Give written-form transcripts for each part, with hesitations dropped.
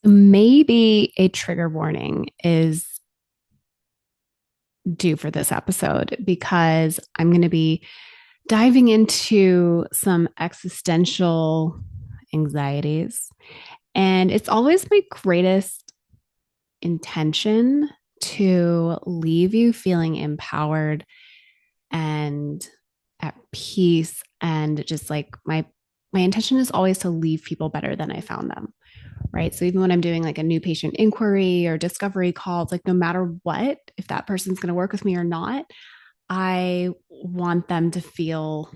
Maybe a trigger warning is due for this episode because I'm going to be diving into some existential anxieties. And it's always my greatest intention to leave you feeling empowered and at peace and just like my intention is always to leave people better than I found them, right? So even when I'm doing like a new patient inquiry or discovery calls, like no matter what, if that person's going to work with me or not, I want them to feel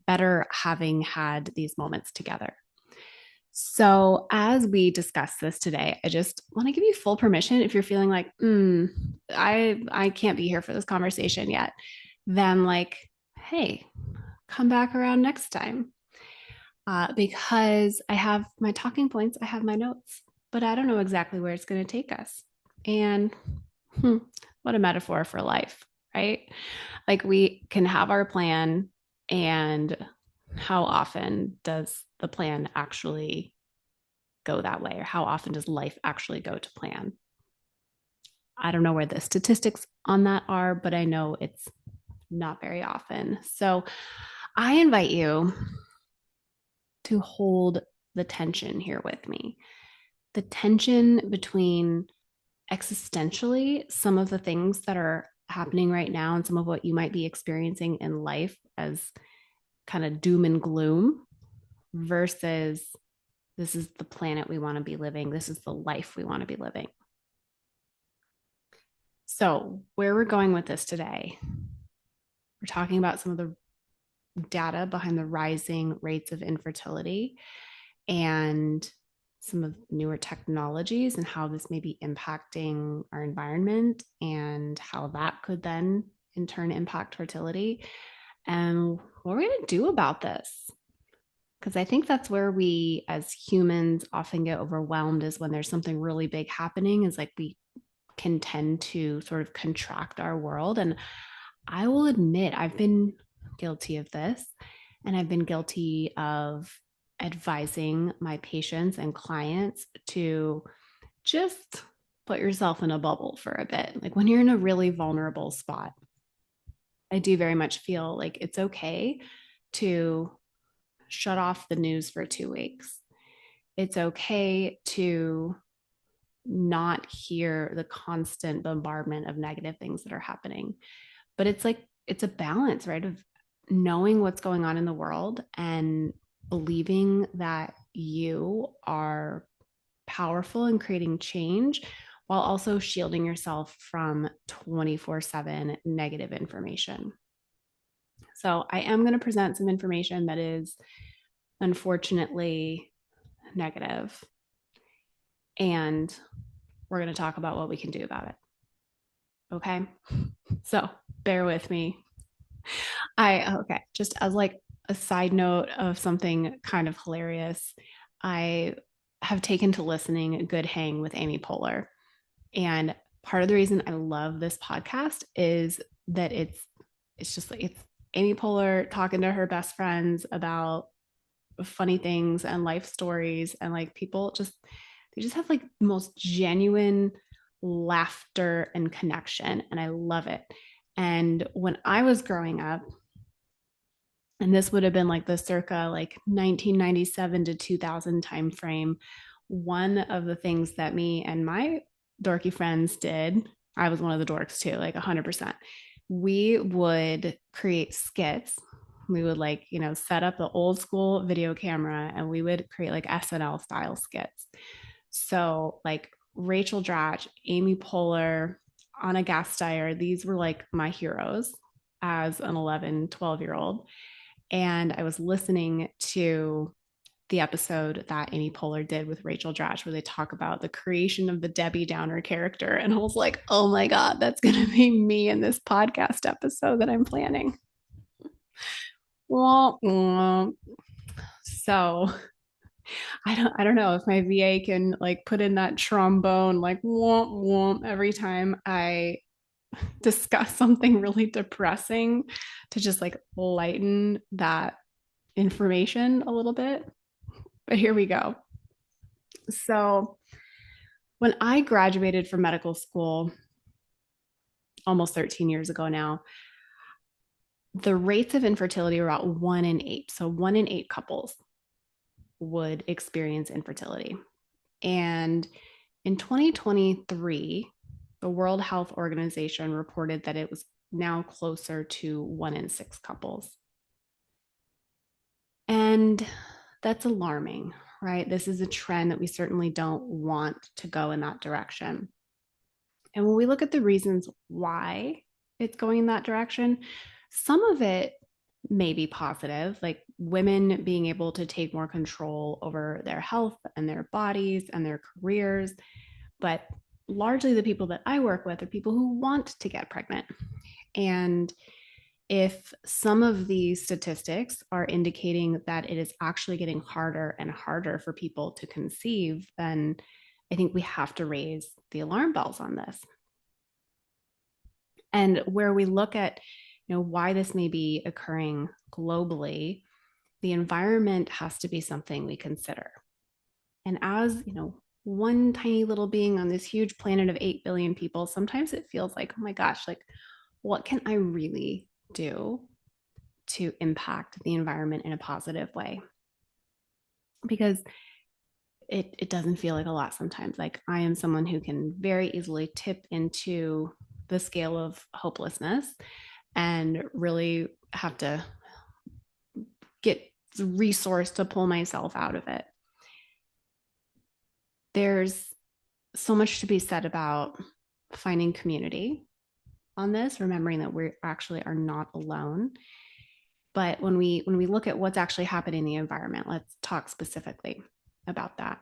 better having had these moments together. So, as we discuss this today, I just want to give you full permission if you're feeling like, I can't be here for this conversation yet, then like, hey, come back around next time. Because I have my talking points, I have my notes, but I don't know exactly where it's going to take us. And what a metaphor for life, right? Like we can have our plan, and how often does the plan actually go that way? Or how often does life actually go to plan? I don't know where the statistics on that are, but I know it's not very often. So I invite you to hold the tension here with me. The tension between existentially some of the things that are happening right now and some of what you might be experiencing in life as kind of doom and gloom versus this is the planet we want to be living. This is the life we want to be living. So, where we're going with this today, we're talking about some of the data behind the rising rates of infertility and some of newer technologies and how this may be impacting our environment and how that could then in turn impact fertility and what we're going to do about this. Because I think that's where we as humans often get overwhelmed is when there's something really big happening, is like we can tend to sort of contract our world. And I will admit, I've been guilty of this, and I've been guilty of advising my patients and clients to just put yourself in a bubble for a bit. Like when you're in a really vulnerable spot, I do very much feel like it's okay to shut off the news for 2 weeks. It's okay to not hear the constant bombardment of negative things that are happening. But it's like, it's a balance, right? Of knowing what's going on in the world and believing that you are powerful in creating change while also shielding yourself from 24/7 negative information. So, I am going to present some information that is unfortunately negative, and we're going to talk about what we can do about it. Okay. So, bear with me. Okay, just as like a side note of something kind of hilarious, I have taken to listening Good Hang with Amy Poehler. And part of the reason I love this podcast is that it's just like it's Amy Poehler talking to her best friends about funny things and life stories, and like people just they just have like the most genuine laughter and connection, and I love it. And when I was growing up, and this would have been like the circa like 1997 to 2000 time frame, one of the things that me and my dorky friends did, I was one of the dorks too, like 100%, we would create skits. We would like, set up the old school video camera and we would create like SNL style skits. So like Rachel Dratch, Amy Poehler, Anna Gasteyer, these were like my heroes as an 11, 12-year old. And I was listening to the episode that Amy Poehler did with Rachel Dratch, where they talk about the creation of the Debbie Downer character. And I was like, oh my God, that's going to be me in this podcast episode that I'm planning. Well, so I don't know if my VA can like put in that trombone like womp womp every time I discuss something really depressing to just like lighten that information a little bit. But here we go. So, when I graduated from medical school almost 13 years ago now, the rates of infertility were about 1 in 8. So, 1 in 8 couples would experience infertility. And in 2023, the World Health Organization reported that it was now closer to 1 in 6 couples. And that's alarming, right? This is a trend that we certainly don't want to go in that direction. And when we look at the reasons why it's going in that direction, some of it may be positive, like women being able to take more control over their health and their bodies and their careers. But largely the people that I work with are people who want to get pregnant. And if some of these statistics are indicating that it is actually getting harder and harder for people to conceive, then I think we have to raise the alarm bells on this. And where we look at, why this may be occurring globally, the environment has to be something we consider. And as, one tiny little being on this huge planet of 8 billion people, sometimes it feels like, oh my gosh, like, what can I really do to impact the environment in a positive way? Because it doesn't feel like a lot sometimes. Like, I am someone who can very easily tip into the scale of hopelessness and really have to get the resource to pull myself out of it. There's so much to be said about finding community on this, remembering that we actually are not alone. But when we look at what's actually happening in the environment, let's talk specifically about that.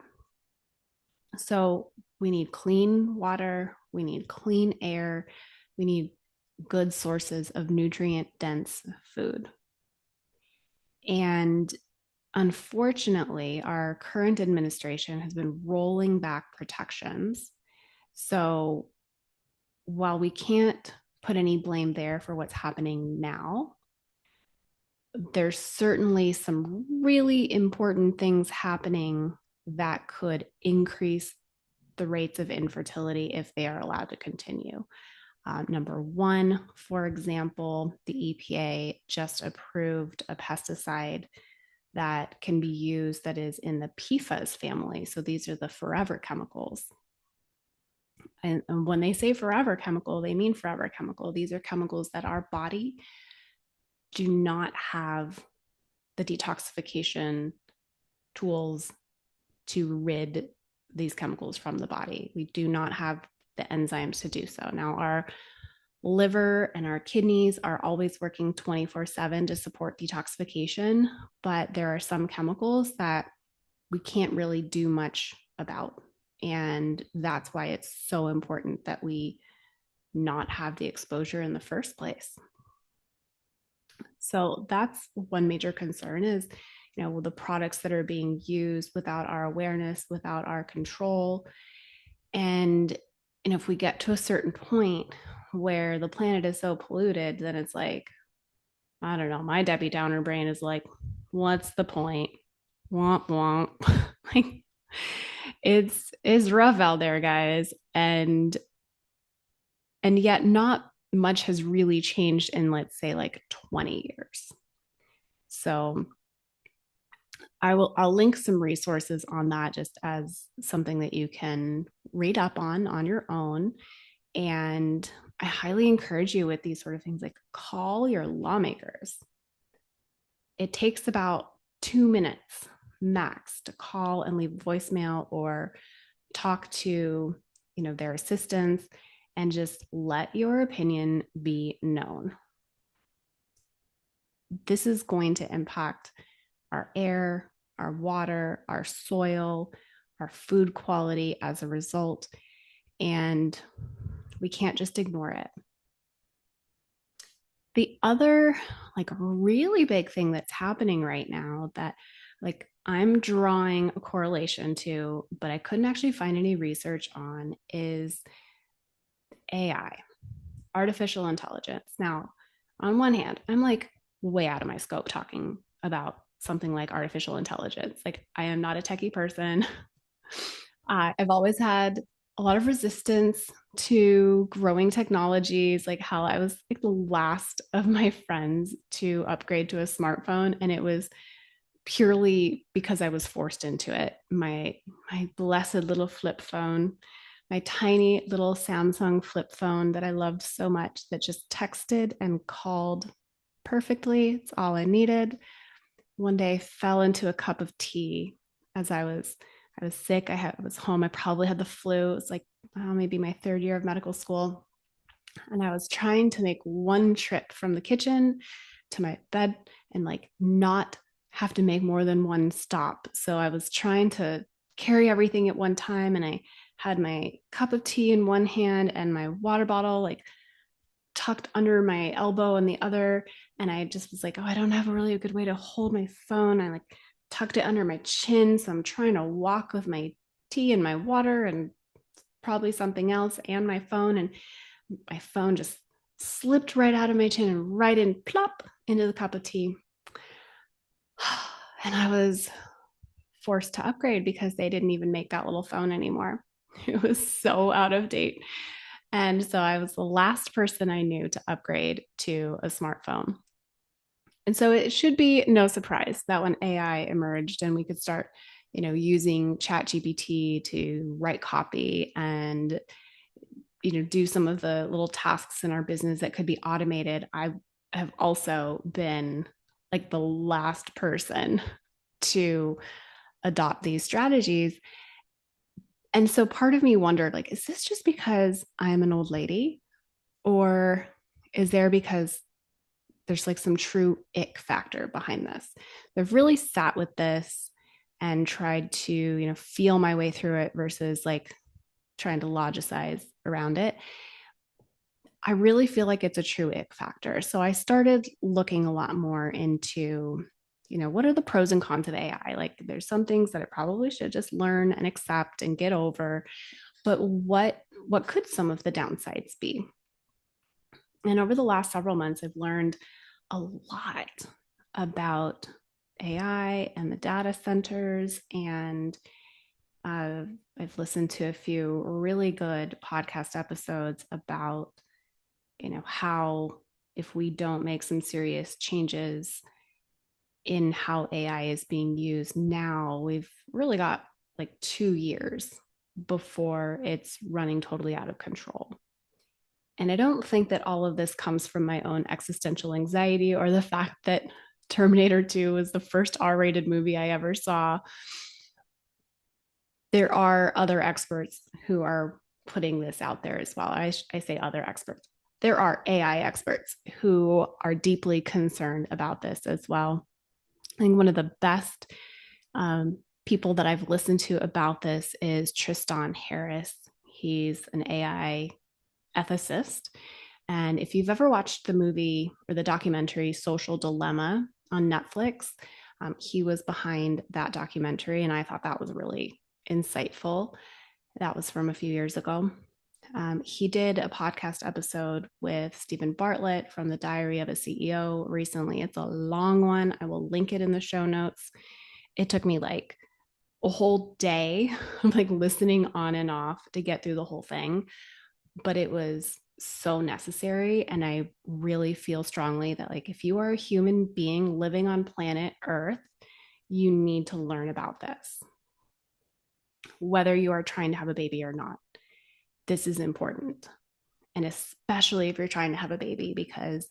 So we need clean water, we need clean air, we need good sources of nutrient dense food. And unfortunately, our current administration has been rolling back protections. So while we can't put any blame there for what's happening now, there's certainly some really important things happening that could increase the rates of infertility if they are allowed to continue. Number one, for example, the EPA just approved a pesticide that can be used that is in the PFAS family. So these are the forever chemicals. And when they say forever chemical, they mean forever chemical. These are chemicals that our body do not have the detoxification tools to rid these chemicals from the body. We do not have the enzymes to do so. Now, our liver and our kidneys are always working 24/7 to support detoxification, but there are some chemicals that we can't really do much about. And that's why it's so important that we not have the exposure in the first place. So that's one major concern is, the products that are being used without our awareness, without our control. And if we get to a certain point where the planet is so polluted, then it's like, I don't know, my Debbie Downer brain is like, what's the point? Womp womp. Like, it's rough out there, guys. And yet not much has really changed in, let's say, like 20 years. So I'll link some resources on that just as something that you can read up on your own. And I highly encourage you with these sort of things, like, call your lawmakers. It takes about 2 minutes max to call and leave voicemail or talk to, their assistants, and just let your opinion be known. This is going to impact our air, our water, our soil, our food quality as a result. And we can't just ignore it. The other, like, really big thing that's happening right now that, like, I'm drawing a correlation to, but I couldn't actually find any research on, is AI, artificial intelligence. Now, on one hand, I'm like way out of my scope talking about something like artificial intelligence. Like, I am not a techie person. I've always had a lot of resistance to growing technologies. Like how I was like the last of my friends to upgrade to a smartphone, and it was purely because I was forced into it. My blessed little flip phone, my tiny little Samsung flip phone that I loved so much, that just texted and called perfectly. It's all I needed. One day fell into a cup of tea as I was sick. I was home. I probably had the flu. It was like maybe my third year of medical school, and I was trying to make one trip from the kitchen to my bed and like not have to make more than one stop. So I was trying to carry everything at one time, and I had my cup of tea in one hand and my water bottle like tucked under my elbow in the other. And I just was like, oh, I don't have a really good way to hold my phone. I like tucked it under my chin. So I'm trying to walk with my tea and my water and probably something else and my phone. And my phone just slipped right out of my chin and right in plop into the cup of tea. And I was forced to upgrade because they didn't even make that little phone anymore. It was so out of date. And so I was the last person I knew to upgrade to a smartphone. And so it should be no surprise that when AI emerged and we could start, using ChatGPT to write copy and, do some of the little tasks in our business that could be automated, I have also been like the last person to adopt these strategies. And so part of me wondered, like, is this just because I'm an old lady? Or is there because there's like some true ick factor behind this? I've really sat with this and tried to, feel my way through it versus like trying to logicize around it. I really feel like it's a true ick factor. So I started looking a lot more into, what are the pros and cons of AI? Like there's some things that I probably should just learn and accept and get over, but what could some of the downsides be? And over the last several months, I've learned a lot about AI and the data centers. And uh, I've listened to a few really good podcast episodes about, how if we don't make some serious changes in how AI is being used now, we've really got like 2 years before it's running totally out of control. And I don't think that all of this comes from my own existential anxiety or the fact that Terminator 2 was the first R rated movie I ever saw. There are other experts who are putting this out there as well. I say other experts. There are AI experts who are deeply concerned about this as well. I think one of the best people that I've listened to about this is Tristan Harris. He's an AI ethicist. And if you've ever watched the movie or the documentary Social Dilemma on Netflix, he was behind that documentary. And I thought that was really insightful. That was from a few years ago. He did a podcast episode with Stephen Bartlett from The Diary of a CEO recently. It's a long one. I will link it in the show notes. It took me like a whole day of like listening on and off to get through the whole thing, but it was so necessary. And I really feel strongly that like if you are a human being living on planet Earth, you need to learn about this, whether you are trying to have a baby or not. This is important. And especially if you're trying to have a baby, because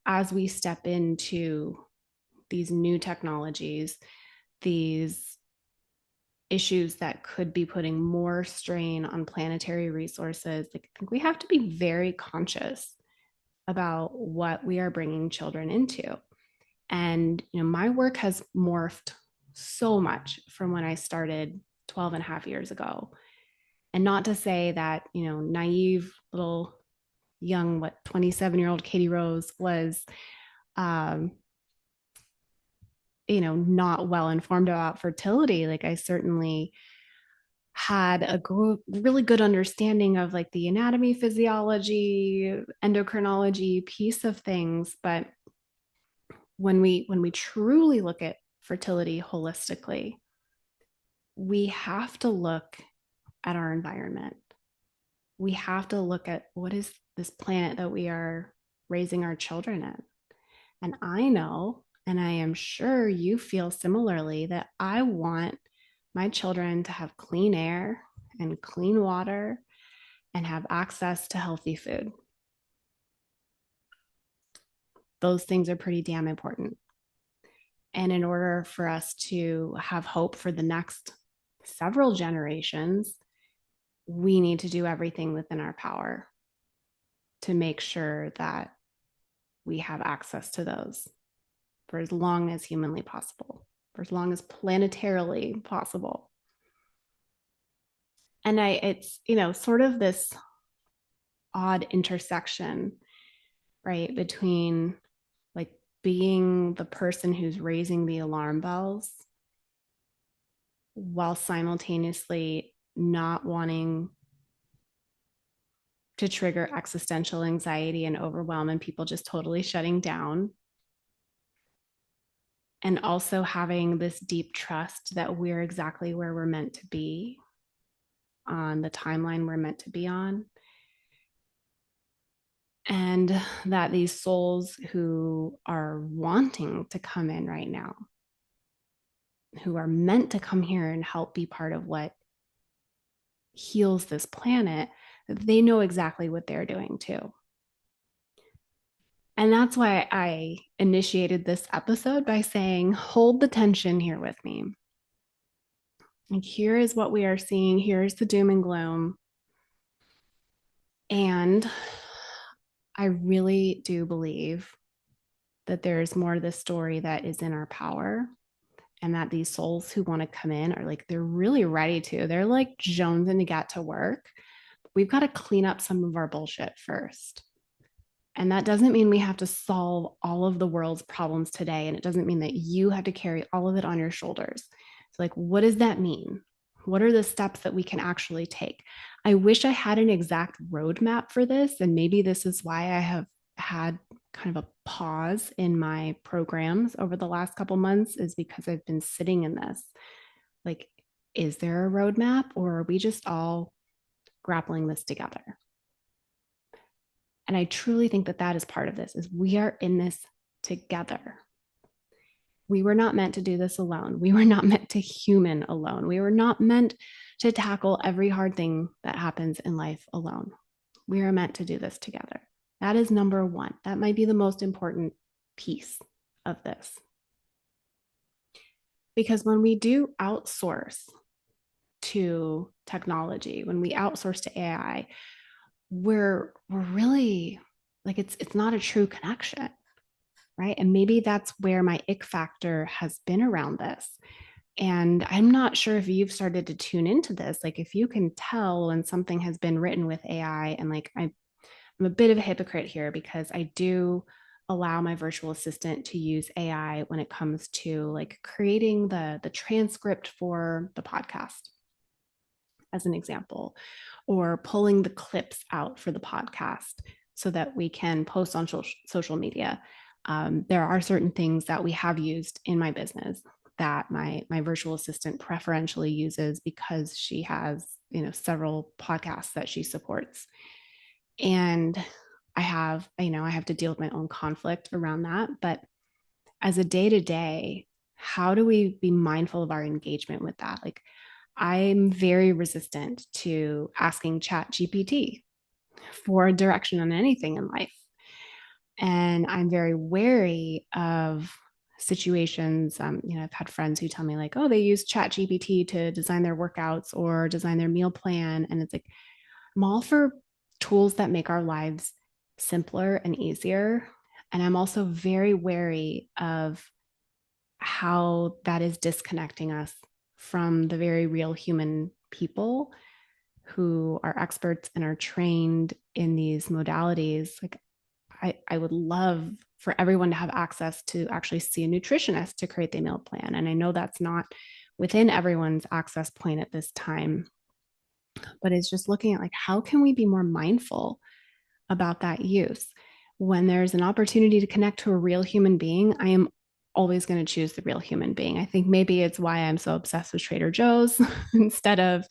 as we step into these new technologies, these issues that could be putting more strain on planetary resources, like, I think we have to be very conscious about what we are bringing children into. And, my work has morphed so much from when I started 12 and a half years ago. And not to say that, naive little young, 27-year-old Katie Rose was, um, not well informed about fertility. Like I certainly had a really good understanding of like the anatomy, physiology, endocrinology piece of things. But when we truly look at fertility holistically, we have to look at our environment. We have to look at what is this planet that we are raising our children in. And I know, and I am sure you feel similarly, that I want my children to have clean air and clean water and have access to healthy food. Those things are pretty damn important. And in order for us to have hope for the next several generations, we need to do everything within our power to make sure that we have access to those for as long as humanly possible, for as long as planetarily possible. And it's, sort of this odd intersection, right, between like being the person who's raising the alarm bells while simultaneously not wanting to trigger existential anxiety and overwhelm and people just totally shutting down. And also having this deep trust that we're exactly where we're meant to be on the timeline we're meant to be on. And that these souls who are wanting to come in right now, who are meant to come here and help be part of what heals this planet, they know exactly what they're doing too. And that's why I initiated this episode by saying, hold the tension here with me. Like, here is what we are seeing. Here's the doom and gloom. And I really do believe that there's more to this story that is in our power, and that these souls who want to come in are like, they're really ready to. They're like jonesing to get to work. We've got to clean up some of our bullshit first. And that doesn't mean we have to solve all of the world's problems today. And it doesn't mean that you have to carry all of it on your shoulders. So, like, what does that mean? What are the steps that we can actually take? I wish I had an exact roadmap for this. And maybe this is why I have had kind of a pause in my programs over the last couple months, is because I've been sitting in this. Like, is there a roadmap, or are we just all grappling this together? And I truly think that that is part of this, is we are in this together. We were not meant to do this alone. We were not meant to human alone. We were not meant to tackle every hard thing that happens in life alone. We are meant to do this together. That is number one. That might be the most important piece of this. Because when we do outsource to technology, when we outsource to AI, we're really like, it's not a true connection, right? And maybe that's where my ick factor has been around this. And I'm not sure if you've started to tune into this, like if you can tell when something has been written with AI. And like, I'm a bit of a hypocrite here, because I do allow my virtual assistant to use AI when it comes to like creating the transcript for the podcast, as an example, or pulling the clips out for the podcast so that we can post on social media. There are certain things that we have used in my business that my virtual assistant preferentially uses, because she has, several podcasts that she supports. And I have to deal with my own conflict around that. But as a day to day, how do we be mindful of our engagement with that? Like, I'm very resistant to asking Chat GPT for direction on anything in life. And I'm very wary of situations. I've had friends who tell me like, oh, they use Chat GPT to design their workouts or design their meal plan. And it's like, I'm all for tools that make our lives simpler and easier. And I'm also very wary of how that is disconnecting us from the very real human people who are experts and are trained in these modalities. Like, I would love for everyone to have access to actually see a nutritionist to create the meal plan. And I know that's not within everyone's access point at this time, but it's just looking at like, how can we be more mindful about that use? When there's an opportunity to connect to a real human being, I am always going to choose the real human being. I think maybe it's why I'm so obsessed with Trader Joe's instead of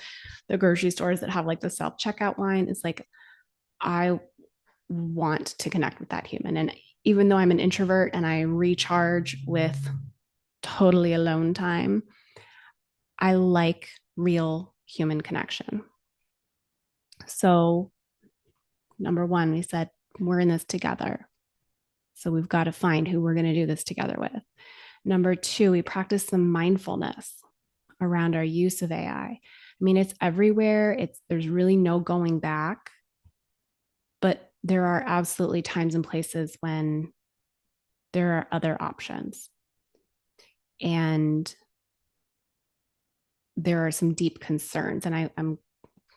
the grocery stores that have like the self checkout line. It's like, I want to connect with that human. And even though I'm an introvert and I recharge with totally alone time, I like real human connection. So, number one, we said, we're in this together. So we've got to find who we're going to do this together with. Number two, we practice some mindfulness around our use of AI. I mean, it's everywhere. There's really no going back, but there are absolutely times and places when there are other options. And there are some deep concerns. And I'm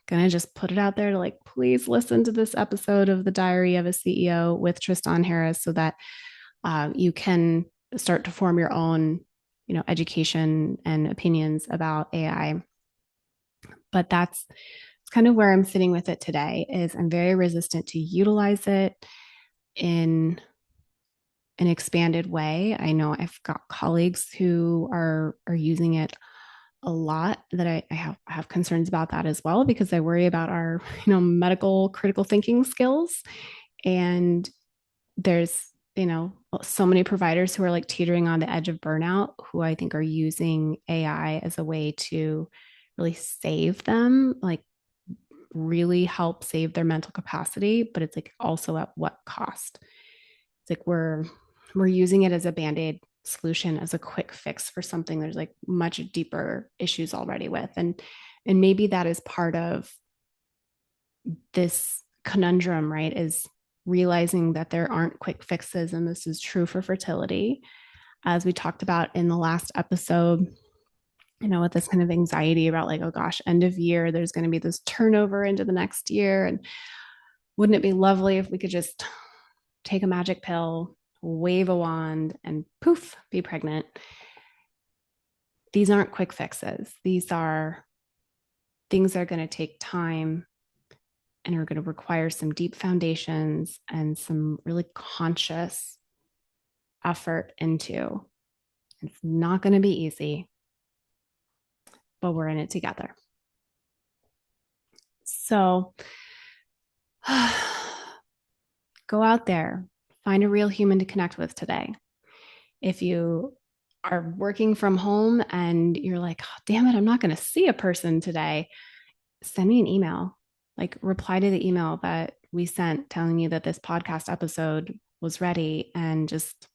going to just put it out there to like, please listen to this episode of The Diary of a CEO with Tristan Harris so that you can start to form your own, education and opinions about AI. But that's kind of where I'm sitting with it today. Is I'm very resistant to utilize it in an expanded way. I know I've got colleagues who are using it a lot that I have concerns about that as well, because I worry about our, medical critical thinking skills. And there's, so many providers who are like teetering on the edge of burnout, who I think are using AI as a way to really save them, like really help save their mental capacity, but it's like also at what cost? It's like we're using it as a band-aid solution, as a quick fix for something there's like much deeper issues already with. And maybe that is part of this conundrum, right? Is realizing that there aren't quick fixes. And this is true for fertility. As we talked about in the last episode, with this kind of anxiety about like, oh gosh, end of year, there's going to be this turnover into the next year. And wouldn't it be lovely if we could just take a magic pill, wave a wand, and poof, be pregnant? These aren't quick fixes. These are things that are going to take time and are going to require some deep foundations and some really conscious effort into. It's not going to be easy, but we're in it together. So go out there, find a real human to connect with today. If you are working from home and you're like, oh, damn it, I'm not going to see a person today, send me an email. Like, reply to the email that we sent telling you that this podcast episode was ready, and just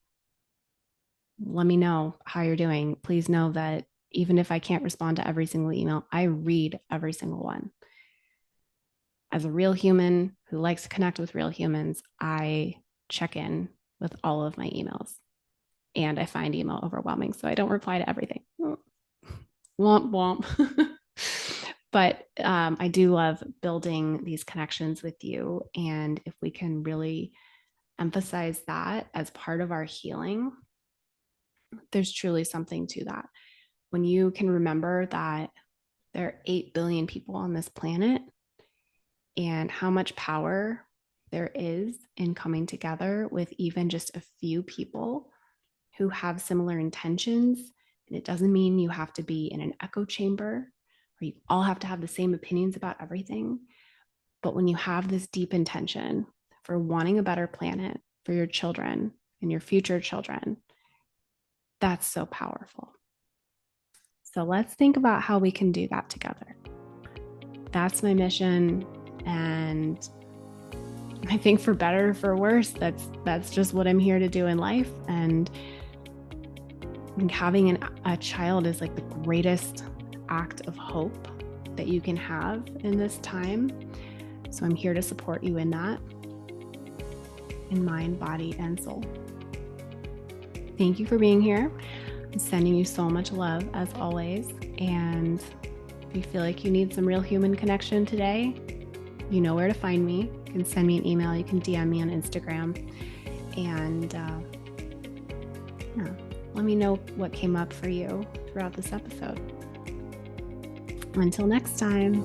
let me know how you're doing. Please know that even if I can't respond to every single email, I read every single one. As a real human who likes to connect with real humans, I check in with all of my emails, and I find email overwhelming, so I don't reply to everything. Womp womp. But I do love building these connections with you. And if we can really emphasize that as part of our healing, there's truly something to that. When you can remember that there are 8 billion people on this planet, and how much power there is in coming together with even just a few people who have similar intentions. And it doesn't mean you have to be in an echo chamber, or you all have to have the same opinions about everything. But when you have this deep intention for wanting a better planet for your children and your future children, that's so powerful. So let's think about how we can do that together. That's my mission. And I think for better or for worse, that's just what I'm here to do in life. And having a child is like the greatest act of hope that you can have in this time. So I'm here to support you in that, in mind, body, and soul. Thank you for being here. I'm sending you so much love as always. And if you feel like you need some real human connection today, you know where to find me. You can send me an email. You can DM me on Instagram. And let me know what came up for you throughout this episode. Until next time.